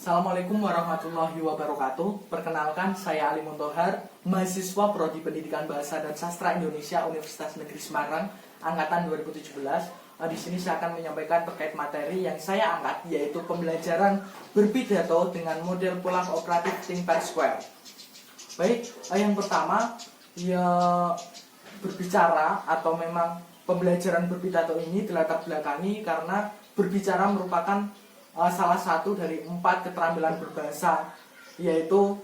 Assalamualaikum warahmatullahi wabarakatuh. Perkenalkan, saya Ali Muntohar, mahasiswa Prodi Pendidikan Bahasa dan Sastra Indonesia Universitas Negeri Semarang, angkatan 2017. Di sini saya akan menyampaikan terkait materi yang saya angkat, yaitu pembelajaran berpidato dengan model pola kooperatif Think Per Square. Baik, yang pertama, ya berbicara atau memang pembelajaran berpidato ini dilatar belakangi karena berbicara merupakan salah satu dari 4 keterampilan berbahasa, yaitu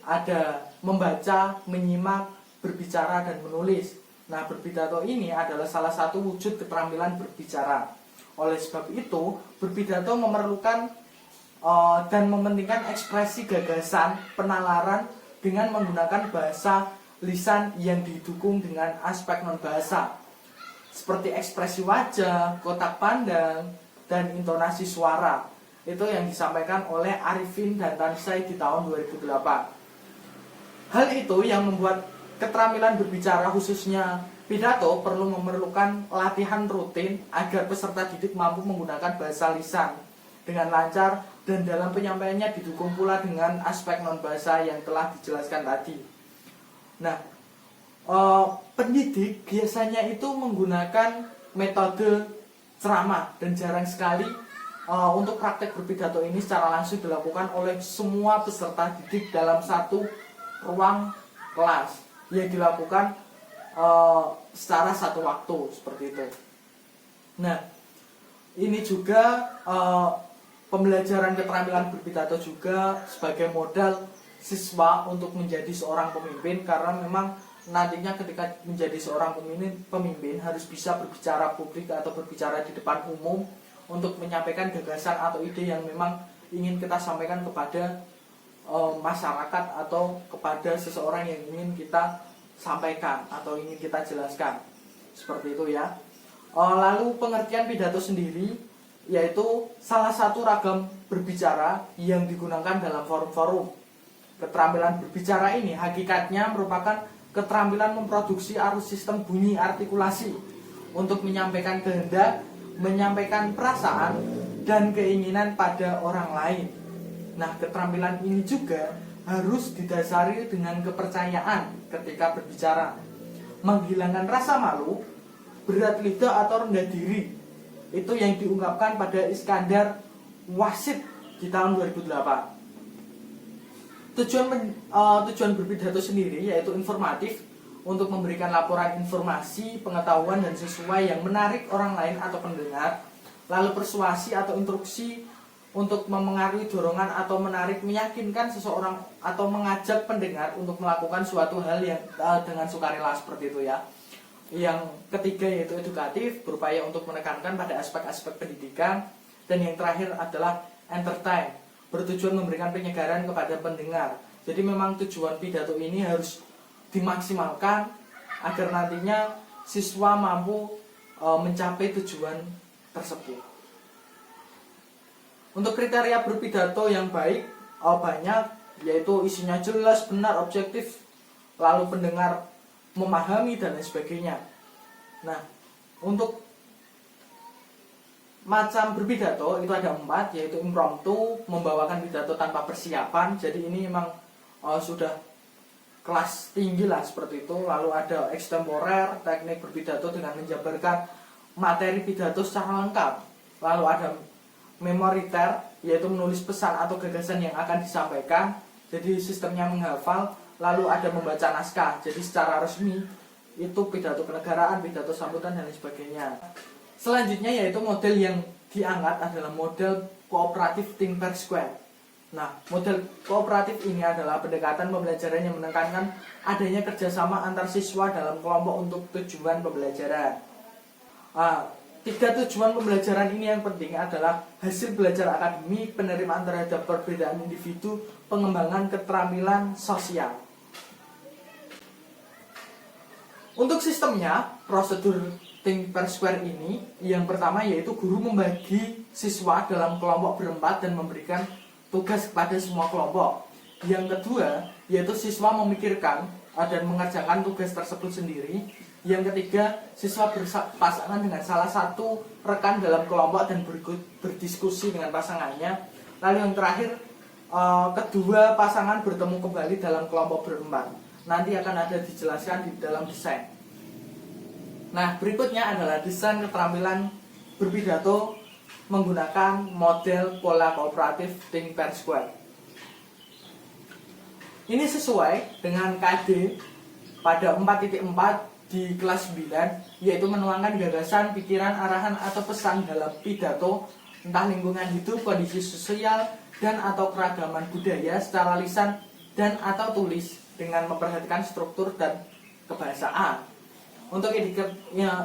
ada membaca, menyimak, berbicara, dan menulis. Nah, berpidato ini adalah salah satu wujud keterampilan berbicara. Oleh sebab itu, berpidato memerlukan dan mementingkan ekspresi gagasan, penalaran dengan menggunakan bahasa lisan yang didukung dengan aspek non-bahasa, seperti ekspresi wajah, kotak pandang, dan intonasi suara. Itu yang disampaikan oleh Arifin dan Tansai di tahun 2008. Hal itu yang membuat keterampilan berbicara khususnya pidato perlu memerlukan latihan rutin agar peserta didik mampu menggunakan bahasa lisan dengan lancar dan dalam penyampaiannya didukung pula dengan aspek non-bahasa yang telah dijelaskan tadi. Nah, pendidik biasanya itu menggunakan metode ceramah dan jarang sekali untuk praktek berpidato ini secara langsung dilakukan oleh semua peserta didik dalam satu ruang kelas yang dilakukan secara satu waktu seperti itu. Nah, ini juga pembelajaran keterampilan berpidato juga sebagai modal siswa untuk menjadi seorang pemimpin, karena memang nantinya ketika menjadi seorang pemimpin harus bisa berbicara publik atau berbicara di depan umum untuk menyampaikan gagasan atau ide yang memang ingin kita sampaikan kepada masyarakat atau kepada seseorang yang ingin kita sampaikan atau ingin kita jelaskan. Seperti itu ya. Lalu pengertian pidato sendiri yaitu salah satu ragam berbicara yang digunakan dalam forum-forum. Keterampilan berbicara ini hakikatnya merupakan keterampilan memproduksi arus sistem bunyi artikulasi untuk menyampaikan kehendak, menyampaikan perasaan dan keinginan pada orang lain. Nah, keterampilan ini juga harus didasari dengan kepercayaan ketika berbicara, menghilangkan rasa malu, berat lidah atau rendah diri. Itu yang diungkapkan pada Iskandar Wasid di tahun 2008. Tujuan berpidato sendiri yaitu informatif, untuk memberikan laporan informasi, pengetahuan dan sesuai yang menarik orang lain atau pendengar. Lalu persuasi atau instruksi untuk memengaruhi dorongan atau menarik, meyakinkan seseorang atau mengajak pendengar untuk melakukan suatu hal yang dengan sukarela, seperti itu ya. Yang ketiga yaitu edukatif, berupaya untuk menekankan pada aspek-aspek pendidikan. Dan yang terakhir adalah entertain, bertujuan memberikan penyegaran kepada pendengar. Jadi memang tujuan pidato ini harus dimaksimalkan agar nantinya siswa mampu mencapai tujuan tersebut. Untuk kriteria berpidato yang baik banyak, yaitu isinya jelas, benar, objektif, lalu pendengar memahami dan lain sebagainya. Nah, untuk macam berpidato itu ada 4, yaitu impromptu, membawakan pidato tanpa persiapan. Jadi ini memang sudah kelas tinggi lah seperti itu. Lalu ada extemporer, teknik berpidato dengan menjabarkan materi pidato secara lengkap. Lalu ada memoriter, yaitu menulis pesan atau gagasan yang akan disampaikan. Jadi sistemnya menghafal. Lalu ada membaca naskah. Jadi secara resmi itu pidato kenegaraan, pidato sambutan dan lain sebagainya. Selanjutnya yaitu model yang diangkat adalah model kooperatif Think Per Square. Nah, model kooperatif ini adalah pendekatan pembelajaran yang menekankan adanya kerjasama antar siswa dalam kelompok untuk tujuan pembelajaran. 3 tujuan pembelajaran ini yang penting adalah hasil belajar akademik, penerimaan terhadap perbedaan individu, pengembangan keterampilan sosial. Untuk sistemnya, prosedur Think Per Square ini yang pertama yaitu guru membagi siswa dalam kelompok berempat dan memberikan tugas kepada semua kelompok. Yang kedua yaitu siswa memikirkan dan mengerjakan tugas tersebut sendiri. Yang ketiga, siswa berpasangan dengan salah satu rekan dalam kelompok dan berdiskusi dengan pasangannya. Lalu yang terakhir, kedua pasangan bertemu kembali dalam kelompok berempat. Nanti akan ada dijelaskan di dalam desain. Nah, berikutnya adalah desain keterampilan berpidato menggunakan model pola kooperatif Think Per Square. Ini sesuai dengan KD pada 4.4 di kelas 9, yaitu menuangkan gagasan, pikiran, arahan, atau pesan dalam pidato, entah lingkungan hidup, kondisi sosial, dan atau keragaman budaya secara lisan dan atau tulis dengan memperhatikan struktur dan kebahasaan. Untuk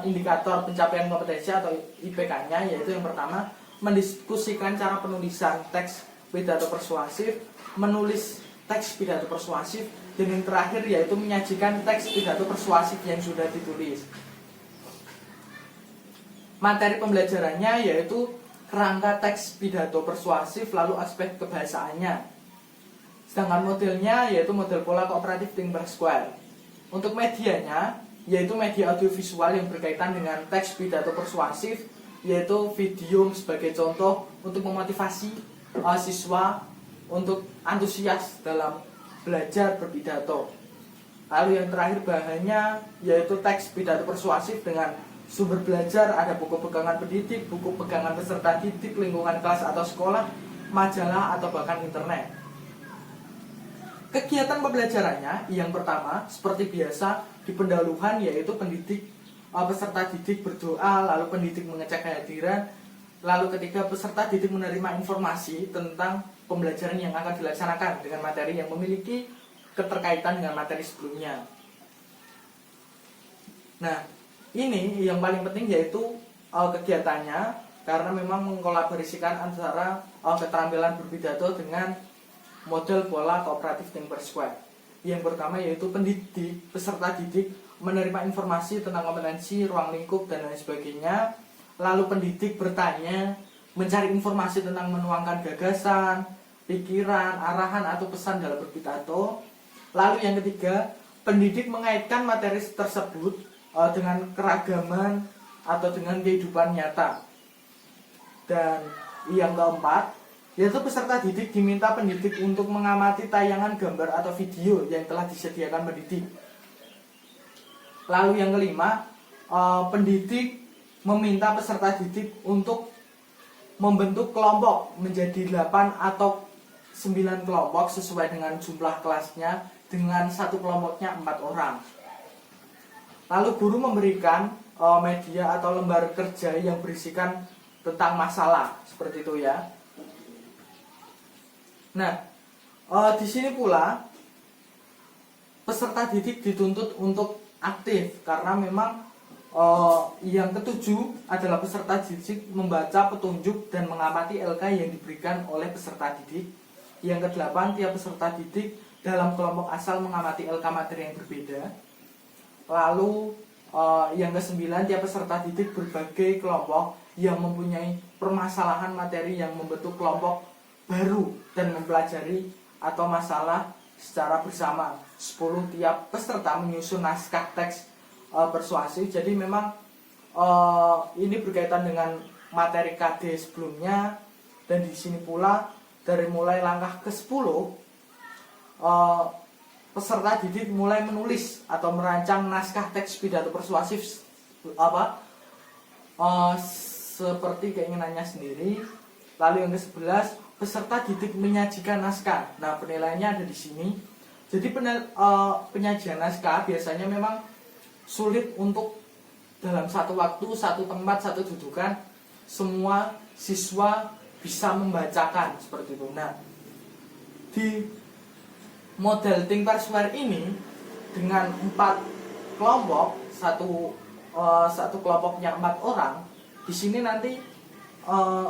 indikator pencapaian kompetensi atau IPK-nya, yaitu yang pertama, mendiskusikan cara penulisan teks pidato persuasif, menulis teks pidato persuasif, dan yang terakhir yaitu menyajikan teks pidato persuasif yang sudah ditulis. Materi pembelajarannya yaitu kerangka teks pidato persuasif, lalu aspek kebahasaannya. Sedangkan modelnya yaitu model pola kooperatif Think Per Square. Untuk medianya yaitu media audiovisual yang berkaitan dengan teks pidato persuasif, yaitu video sebagai contoh untuk memotivasi siswa untuk antusias dalam belajar berpidato. Lalu yang terakhir bahannya yaitu teks pidato persuasif dengan sumber belajar, ada buku pegangan pendidik, buku pegangan peserta didik, lingkungan kelas atau sekolah, majalah atau bahkan internet. Kegiatan pembelajarannya yang pertama seperti biasa di pendahuluan yaitu peserta didik berdoa, lalu pendidik mengecek kehadiran, lalu ketiga peserta didik menerima informasi tentang pembelajaran yang akan dilaksanakan dengan materi yang memiliki keterkaitan dengan materi sebelumnya. Nah, ini yang paling penting yaitu kegiatannya, karena memang mengkolaborasikan antara keterampilan berpidato dengan model pola kooperatif Think Per Square. Yang pertama yaitu pendidik, peserta didik menerima informasi tentang kompetensi, ruang lingkup, dan lain sebagainya. Lalu pendidik bertanya, mencari informasi tentang menuangkan gagasan, pikiran, arahan, atau pesan dalam berpidato. Lalu yang ketiga, pendidik mengaitkan materi tersebut dengan keragaman atau dengan kehidupan nyata. Dan yang keempat, yaitu peserta didik diminta pendidik untuk mengamati tayangan gambar atau video yang telah disediakan pendidik. Lalu yang kelima, pendidik meminta peserta didik untuk membentuk kelompok menjadi 8 atau 9 kelompok sesuai dengan jumlah kelasnya, dengan satu kelompoknya 4 orang. Lalu guru memberikan media atau lembar kerja yang berisikan tentang masalah, seperti itu ya. Nah, di sini pula peserta didik dituntut untuk aktif, karena memang yang ketujuh adalah peserta didik membaca petunjuk dan mengamati LK yang diberikan oleh peserta didik. Yang kedelapan, tiap peserta didik dalam kelompok asal mengamati LK materi yang berbeda. Lalu yang kesembilan, tiap peserta didik berbagai kelompok yang mempunyai permasalahan materi yang membentuk kelompok baru dan mempelajari atau masalah secara bersama. 10, tiap peserta menyusun naskah teks persuasif. Jadi memang ini berkaitan dengan materi KD sebelumnya, dan di sini pula dari mulai langkah ke-10 peserta didik mulai menulis atau merancang naskah teks pidato persuasif seperti keinginannya sendiri. Lalu yang ke-11, peserta didik menyajikan naskah. Nah, penilaiannya ada di sini. Jadi penyajian naskah biasanya memang sulit untuk dalam satu waktu, satu tempat, satu dudukan semua siswa bisa membacakan seperti itu. Nah, di model Think Per Square ini dengan 4 kelompok, satu kelompoknya 4 orang. Di sini nanti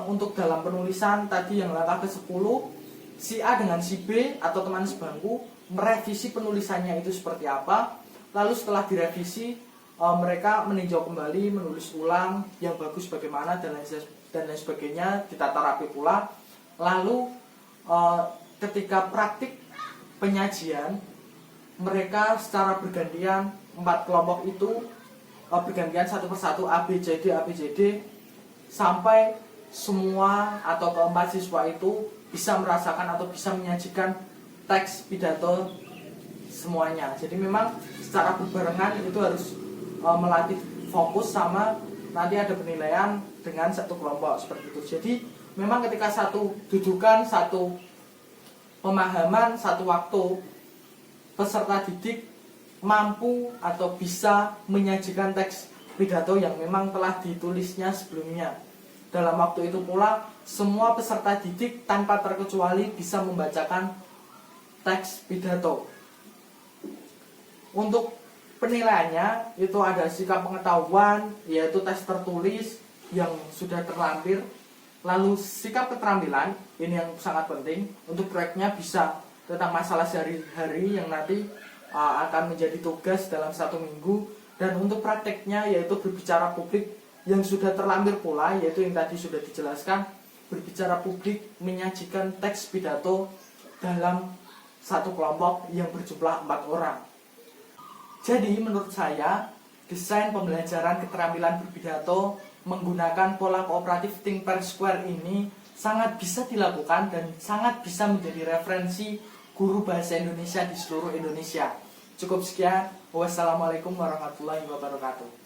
untuk dalam penulisan tadi yang langkah ke-10, si A dengan si B atau teman sebangku merevisi penulisannya itu seperti apa. Lalu setelah direvisi, mereka meninjau kembali, menulis ulang yang bagus bagaimana, dan lain sebagainya, ditata rapi pula. Lalu ketika praktik penyajian, mereka secara bergantian 4 kelompok itu bergantian satu persatu A, B, C, D, A, B, C, D, sampai semua atau keempat siswa itu bisa merasakan atau bisa menyajikan teks pidato semuanya. Jadi memang secara berbarengan itu harus melatih fokus sama nanti ada penilaian dengan satu kelompok seperti itu. Jadi memang ketika satu dudukan, satu pemahaman, satu waktu, peserta didik mampu atau bisa menyajikan teks pidato yang memang telah ditulisnya sebelumnya. Dalam waktu itu pula, semua peserta didik tanpa terkecuali bisa membacakan teks pidato. Untuk penilaiannya itu ada sikap pengetahuan, yaitu tes tertulis yang sudah terlampir. Lalu sikap keterampilan, ini yang sangat penting. Untuk proyeknya bisa tentang masalah sehari-hari yang nanti akan menjadi tugas dalam 1 minggu. Dan untuk prakteknya yaitu berbicara publik yang sudah terlampir pula, yaitu yang tadi sudah dijelaskan, berbicara publik menyajikan teks pidato dalam satu kelompok yang berjumlah 4 orang. Jadi menurut saya, desain pembelajaran keterampilan berpidato menggunakan pola kooperatif Think Per Square ini sangat bisa dilakukan dan sangat bisa menjadi referensi guru bahasa Indonesia di seluruh Indonesia. Cukup sekian. Wassalamualaikum warahmatullahi wabarakatuh.